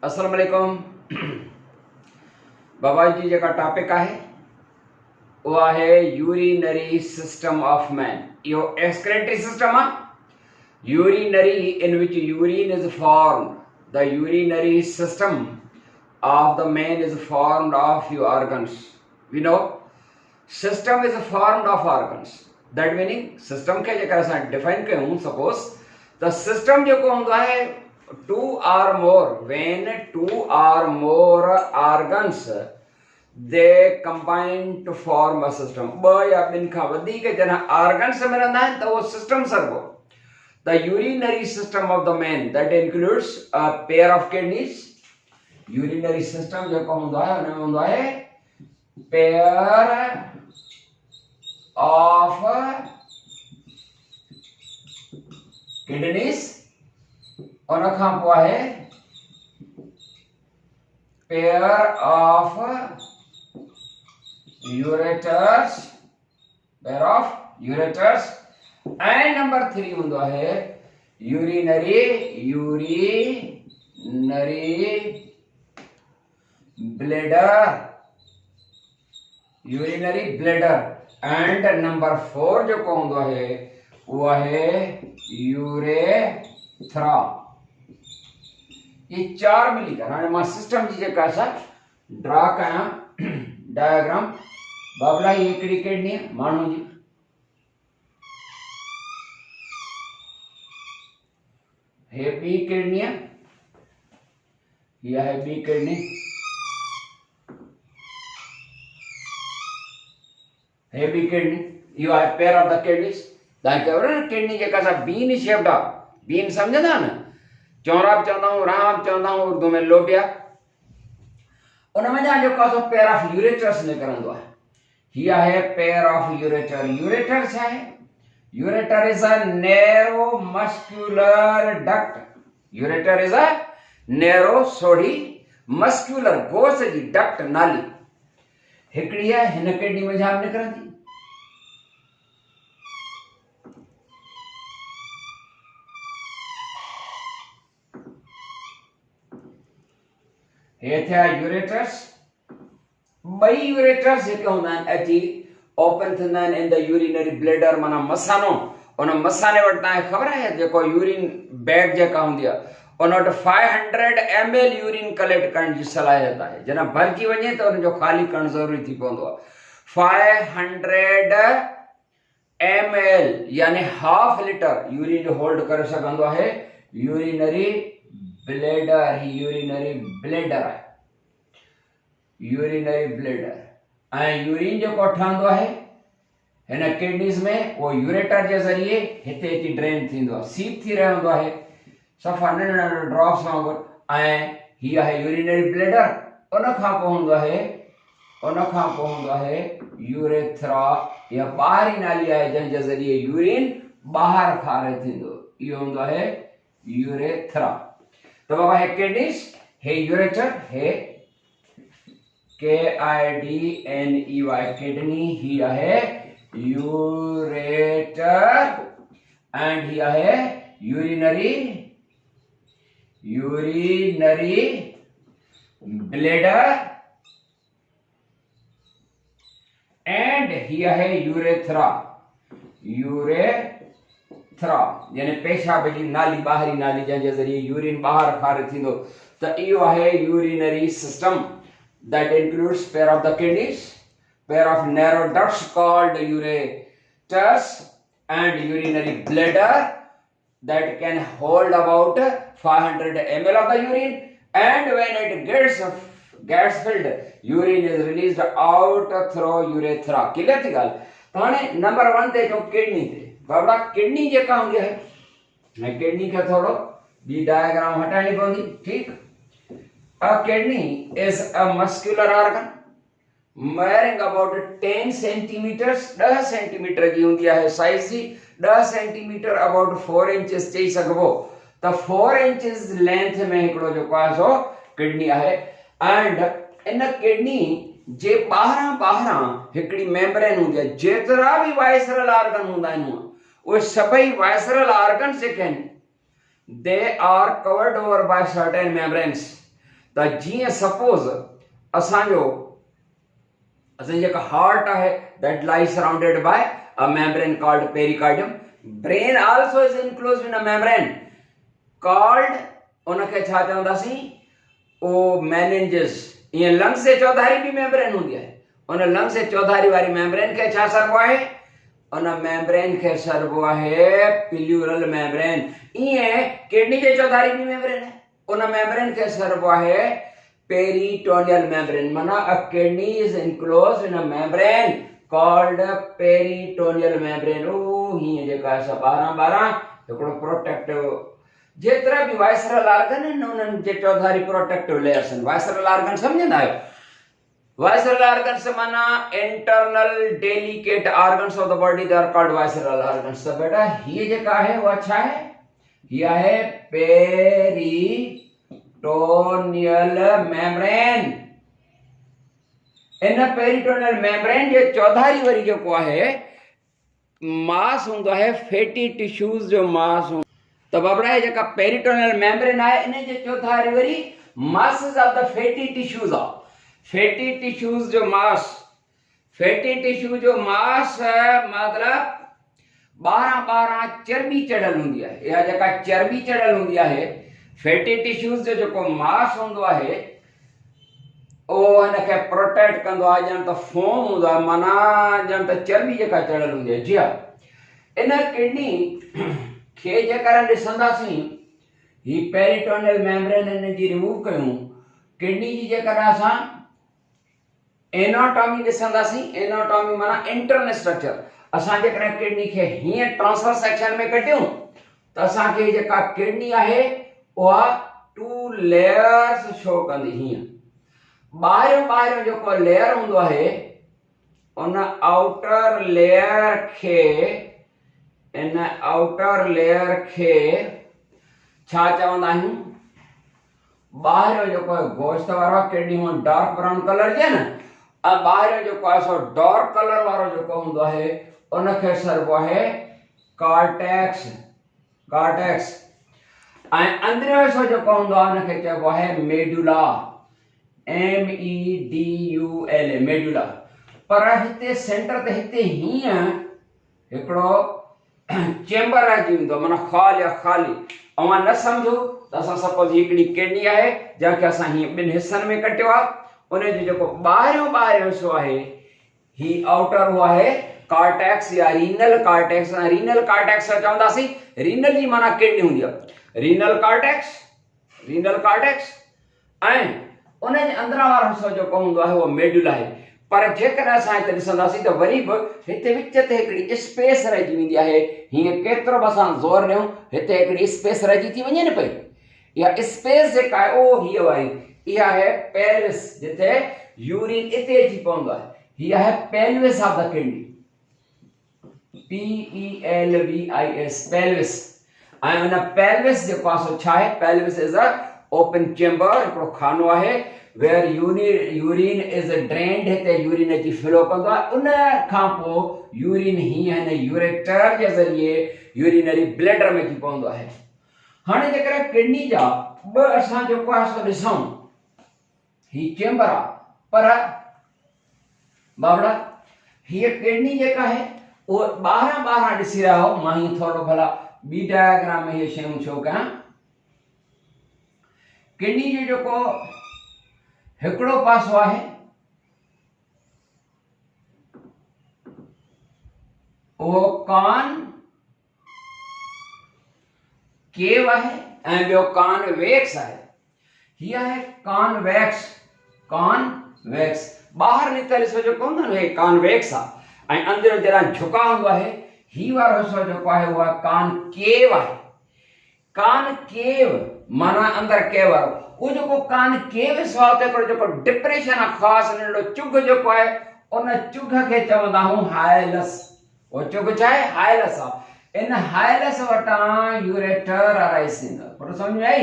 अस्सलाम वालेकुम। बाबा जी जेका टॉपिक आहे वो आहे urinary system of man. Yo excretory system आहे urinary in which urine is formed. The urinary system of the man is formed of few organs. We know system is formed of organs. That meaning system के जेकर असां define कयूं, suppose the system जेको हूंदो आहे two or more, when two or more organs they combine to form a system. ॿ या ॿिनि खां वधीक जॾहिं organs मिलंदा आहिनि त उहो system servo. The urinary system of the man that includes a pair of kidneys. Urinary system जेको हूंदो आहे हुन में हूंदो आहे pair of kidneys, उन खां पोइ आहे pair of ureters, and number 3 हूंदो आहे urinary bladder, and number 4 जेको हूंदो आहे उहो आहे urethra। ये चार मिली कर हाणे मां सिस्टम जी जेका असां ड्रा कयां डायग्राम। बाबला ही हिकिड़ी किडनी आहे माण्हू जी, हे ॿी किडनी आहे, हीअ आहे ॿी किडनी, हे ॿी किडनी, इहो आहे पेयर ऑफ द किडनीस। तव्हांखे ख़बर आहे न किडनी जेका असां बीन शेप्ड आहे, बीन सम्झंदा न, चौराब चवंदा आहियूं, राब चवंदा आहियूं, उर्दू में लोबिया। उन में जेको आहे पेयर ऑफ यूरेटर्स निकिरंदो आहे। हीअ आहे पेयर ऑफ यूरेटर। यूरेटर छा आहे? Ureter is a narrow muscular duct. Ureter is a narrow सोढ़ी मस्कुलर गोस जी डक्ट नाली हिकिड़ी आहे। हिन किडनी में जाम निकिरंदी। हे थिया यूरेटर्स। ॿई यूरेटर्स जेके हूंदा आहिनि अची ओपन थींदा आहिनि इन द यूरिनरी ब्लैडर, माना मसानो। उन मसाने वटि तव्हांखे ख़बर आहे जेको यूरिन बैग जेका हूंदी आहे उन वटि 500 ml यूरिन कलेक्ट करण जी सलाहियत आहे। जॾहिं भरिजी वञे त उनजो ख़ाली करणु ज़रूरी थी पवंदो आहे। 500 ml यानी हाफ लीटर यूरिन जो होल्ड करे सघंदो आहे यूरिनरी ब्लैडर। ही यूरिनरी ब्लैडर आहे, यूरिनरी ब्लैडर। ऐं यूरिन जेको ठहंदो आहे हिन किडनीज़ में उहो यूरेटर जे ज़रिए हिते अची ड्रेन थींदो आहे, सीप थी रहियो हूंदो आहे सफ़ा नंढा नंढा ड्रॉप्स वांगुरु। ऐं हीअ आहे यूरिनरी ब्लैडर। उन खां पोइ हूंदो आहे यूरेथ्रा, या ॿाहिरी नाली आहे जंहिंजे ज़रिए यूरिन ॿाहिरि खारे थींदो। इहो हूंदो आहे यूरेथ्रा। तो बाबा है किडनीज, है यूरेटर, है KIDNEY किडनी, ही है यूरेटर, एंड ही है यूरिनरी ब्लैडर, एंड ही है यूरेथ्रा यानी पेशाब जी नाली, ॿाहिरी नाली जंहिंजे ज़रिए यूरिन ॿाहिरि खारे थींदो। त इहो आहे urinary system that includes pair of the kidneys, pair of narrow ducts called ureters, and urinary bladder that can hold about 500 ml of the urine, and when it gets filled, urine is released out through urethra। Clear थी ॻाल्हि? त हाणे number 1 ते अचूं kidney ते। बाबा kidney जेका हूंदी आहे, मैं किडनी खे थोरो ॿी डायग्राम हटाइणी पवंदी, ठीकु? A kidney is a muscular organ measuring about 10 centimeters, 10 centimeter जी हूंदी आहे साइज जी। 10 सेंटीमीटर अबाउट 4 इंचेस चई सघबो। त 4 इंचेस लेंथ में हिकिड़ो जेको आहे सो किडनी आहे। एंड इन किडनी जे ॿाहिरां हिकिड़ी मेम्ब्रेन हूंदी आहे। जेतिरा बि वाइसरल ऑर्गन हूंदा आहिनि उहे सभई वाइसरल ऑर्गन जेके आहिनि they are covered over by certain membranes. त जीअं सपोज असांजो जेका हार्ट आहे that lies surrounded by a membrane called pericardium. Brain also is enclosed in a membrane called उनखे छा चवंदासीं ओ मेनिंजेस. ईअं लंग्स जे चौधारी बि मेम्ब्रेन हूंदी आहे. उन लंग्स जे चौधारी वारी मेम्ब्रेन खे छा सरबो आहे? उन मेम्ब्रेन खे सरबो आहे प्लूरल मेम्ब्रेन. ईअं किडनी जे चौधारी बि मेम्ब्रेन आहे. उन मेम्ब्रेन खे सरबो आहे peritoneal membrane. Mana a kidney is enclosed in a membrane called a peritoneal membrane. Oh, here जेका सा 12 हिकिड़ो प्रोटेक्टिव जेतिरा बि वाइसरल ऑर्गन आहिनि उन्हनि जे चौधारी प्रोटेक्टिव लेयर्स आहिनि. वाइसरल ऑर्गन सम्झंदा आहियो? वाइसरल ऑर्गन्स माना internal delicate organs of the body they are called visceral organs. त बेटा ये जेका आहे वो अच्छा है. ये है पेरिटोनियल मेम्ब्रेन. इन पेरिटोनियल मेम्ब्रेन जे चौधारी वरी जेको आहे मास हूंदो आहे फैटी टिश्यूज जो मास. त बाबड़ा जेका पेरिटोनियल मेम्ब्रेन आहे इन जे चौधारी वरी masses of the fatty tissues आहे. फैटी टिश्यूज जो मास. फैटी टिश्यू जो मास मतलब 12 चर्बी चढ़ल हूंदी आहे. या जेका चर्बी चढ़ल हूंदी आहे फैटी टिश्यूज जो जेको मास हूंदो आहे ओ हिनखे प्रोटेक्ट कंदो आहे. ॼण त फोम हूंदो आहे माना ॼण त चर्बी जेका चढ़ल हूंदी आहे. जी हा. इन किडनी खे जेकर ॾिसंदासीं ही पेरिटोनियल मेम्ब्रेन इन जी रिमूव कयूं. किडनी जी जेकर असां एनाटॉमी ॾिसंदासीं. एनाटॉमी माना इंटरनल स्ट्रक्चर. असां जेकर किडनी खे हीअं ट्रांसफर सेक्शन में कटियूं त असांखे जेका किडनी आहे उहा 2 लेयर्स शो कंदी. हीअं ॿाहिरियों जेको लेयर हूंदो आहे उन आउटर लेयर खे छा चवंदा आहियूं? ॿाहिरियों जेको गोश्त वारो किडनी हूअं डार्क ब्राउन कलर जी आहे न. ऐं ॿाहिरियों जेको आहे सो डार्क कलर वारो जेको हूंदो आहे उनखे सरबो आहे कॉर्टेक्स. ऐं अंदरियों हिसो जेको हूंदो आहे उनखे चइबो आहे मेडुला. MEDULA medulla. पर हिते सेंटर ते हिते हीअं हिकिड़ो चेंबर आहे हूंदो माना खाली. ऐं न सम्झो त असां सपोज हिकिड़ी किडनी आहे जंहिंखे असां हीअं 2 हिस्सनि में कटियो आहे. उन जो जेको ॿाहिरियों हिसो आहे ही आउटर हुआ है कॉर्टेक्स या रीनल कॉर्टेक्स. रीनल कॉर्टेक्स चवंदासीं. रीनल जी माना किडनी हूंदी आहे. रीनल कॉर्टेक्स ऐं उन जे अंदरां वारो हिसो जेको हूंदो आहे उहो मेडुला आहे. पर जेकॾहिं असां हिते ॾिसंदासीं त वरी बि हिते विच ते हिकिड़ी स्पेस रहिजी वेंदी आहे. हीअं केतिरो बि असां ज़ोर ॾियूं हिते हिकिड़ी स्पेस रहिजी थी वञे न पई. इहा स्पेस जेका आहे उहो हीअ वारी इहा आहे पेल्विस. जिथे यूरिन इते अची पवंदो आहे. हीअ आहे pelvis of the kidney. PELVIS pelvis. ऐं उन पेल्विस जेको आहे सो छा आहे? Pelvis is a open chamber. हिकिड़ो खानो आहे वेयर यूरिन इज ड्रेन्ड. हिते यूरिन अची फ्लो कंदो आहे. उन खां पोइ यूरिन हीअं हिन यूरेटर जे ज़रिए यूरिनरी ब्लैडर में अची पवंदो आहे. हाणे जेकर किडनी जा 2 असां जेको आहे सो ॾिसूं ही चेंबर आहे. पर बाबड़ा हीअ किडनी जेका आहे उहो 12 ॾिसी रहिया हो. मां हीअं थोरो भला ॿी डायग्राम में हीअ शयूं छो कयां. किडनी जो जेको हिकिड़ो पासो आहे उहो कॉनकेव आहे ऐं ॿियो कॉन्वेक्स आहे. हीअ आहे कॉन्वेक्स. ॿाहिरि निकितल हिसो जेको हूंदो न हे कॉन्वेक्स आहे. ऐं अंदरि जरा झुका हूंदो आहे. ही वारो हिसो जेको आहे उहा कॉनकेव आहे. कॉनकेव माना अंदरि के वारो. उहो जेको कॉनकेव हिसो आहे उते हिकिड़ो जेको डिप्रेशन आहे ख़ासि नंढो चुघ जेको आहे उन चुघ खे चवंदा आहियूं हाइलस. उहो चुघ छा आहे? हाइलस आहे. इन हाइलस वटां यूरेटर अराइज़ थींदो आहे. पर सम्झ में आई?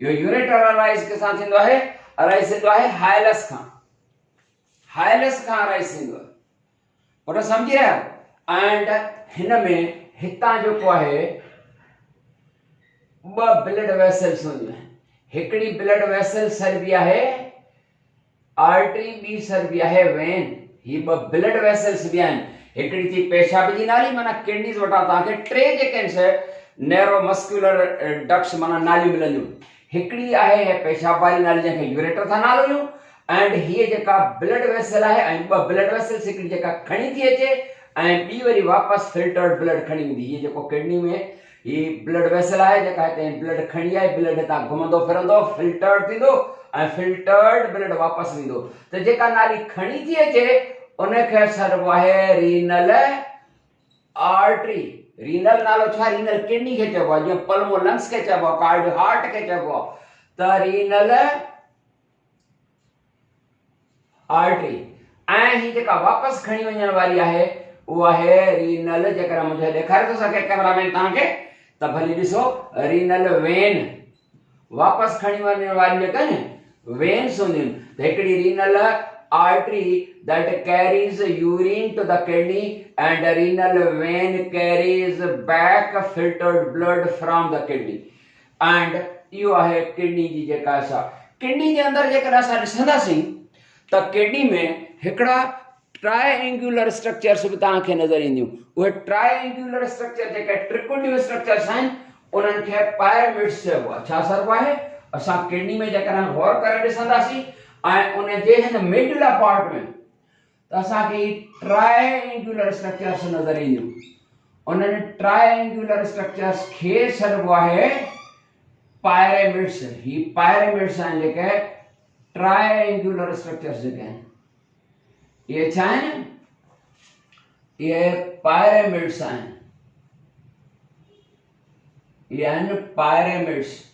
इहो यूरेटर अराइज़ कंहिंसां थींदो आहे? अराइज़ थींदो आहे हाइलस खां. अराइज़ थींदो आहे. पर सम्झी रहिया? एंड हिन में हितां जेको आहे 2 ब्लड वेसल्स हूंदियूं आहिनि. हिकड़ी ब्लड वेसल सरबी आहे आर्टरी, ॿी सरबी आहे वेन। ही ॿ ब्लड वेसल्स भी आहिनि। हिकड़ी थी पेशाब जी नाली माना किडनीज़ वटा तव्हांखे टे जेके आहिनि नैरो मस्कुलर डक्ट्स माना नालियूं मिलंदियूं। हिकड़ी आहे पेशाब वारी नाली जंहिंखे यूरेटर था नालो ॾियूं, एंड हीअ जेका ब्लड वेसल आहे ऐं ॿ ब्लड वेसल्स, हिकड़ी जेका खणी थी अचे ऐं ॿी वरी वापस फिल्टर्ड ब्लड खणी ईंदी। हीअ जेको किडनी में ही ब्लड वेसल आहे जेका हिते ब्लड खणी आहे, ब्लड हितां घुमंदो फिरंदो फिल्टर्ड थींदो ऐं फिल्टर्ड ब्लड वापस वेंदो। त जेका नाली खणी थी अचे उनखे सरबो आहे रीनल आर्टरी। रीनल नालो छा? रीनल किडनी खे चइबो आहे, जीअं पल्मो लंग्स खे चइबो आहे, कार्डियो हार्ट खे चइबो आहे। त रीनल आर्टरी। ऐं ही जेका वापस खणी वञण वारी आहे उहा आहे रीनल, जेकर मुझे ॾेखारे थो सघे कैमरामैन तव्हांखे त भली ॾिसो, रीनल वेन। वापस खणी वञण वारी जेका न वेन्स हूंदियूं। त हिकड़ी renal artery that carries urine to the kidney and a renal vein carries back filtered blood from the kidney, and इहो आहे किडनी जी जेका सा किडनी जे अंदर जेकर असां ॾिसंदासीं त किडनी में हिकड़ा ट्रायंगुलर स्ट्रक्चर्स भी तव्हांखे नज़र ईंदियूं। उहे ट्रायंगुलर स्ट्रक्चर जेके ट्रिकोटिव स्ट्रक्चर्स आहिनि उन्हनि खे पायरामिड्स चइबो आहे। छा सरबो आहे? असां किडनी में जेकर गौर करे ॾिसंदासीं ऐं उन जे हिन मिडला पार्ट में त असांखे ट्रायंगुलर स्ट्रक्चर्स नज़र ईंदियूं। उन्हनि ट्रायंगुलर स्ट्रक्चर्स खे सरबो आहे पायरामिड्स। ही पायरामिड्स आहिनि जेके ट्रायंगुलर स्ट्रक्चर्स जेके आहिनि, ये छा आहिनि? ये पायरामिड्स आहिनि। ये आहिनि पायरामिड्स।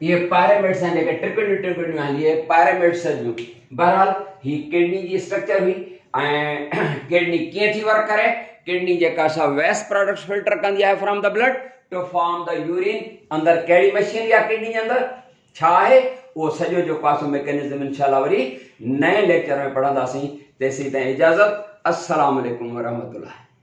ये पायरामिड्स हैं जेके ट्रिकोटिव आहिनि, ये पायरामिड्स जूं। बहरहाल ही किडनी जी स्ट्रक्चर हुई ऐं किडनी कीअं थी वर्क करे? किडनी जेका सा वेस्ट प्रोडक्ट्स फिल्टर कंदी आहे from the blood to form the urine. अंदर कहिड़ी मशीनरी आहे किडनी जे अंदर, छा आहे उहो सॼो जेको आहे मैकेनिज्म इंशाअल्लाह वरी नए लेक्चर में पढ़ंदासीं। तेसीं ताईं इजाज़त। अस्सलाम वालेकुम वरहमतुल्लाह।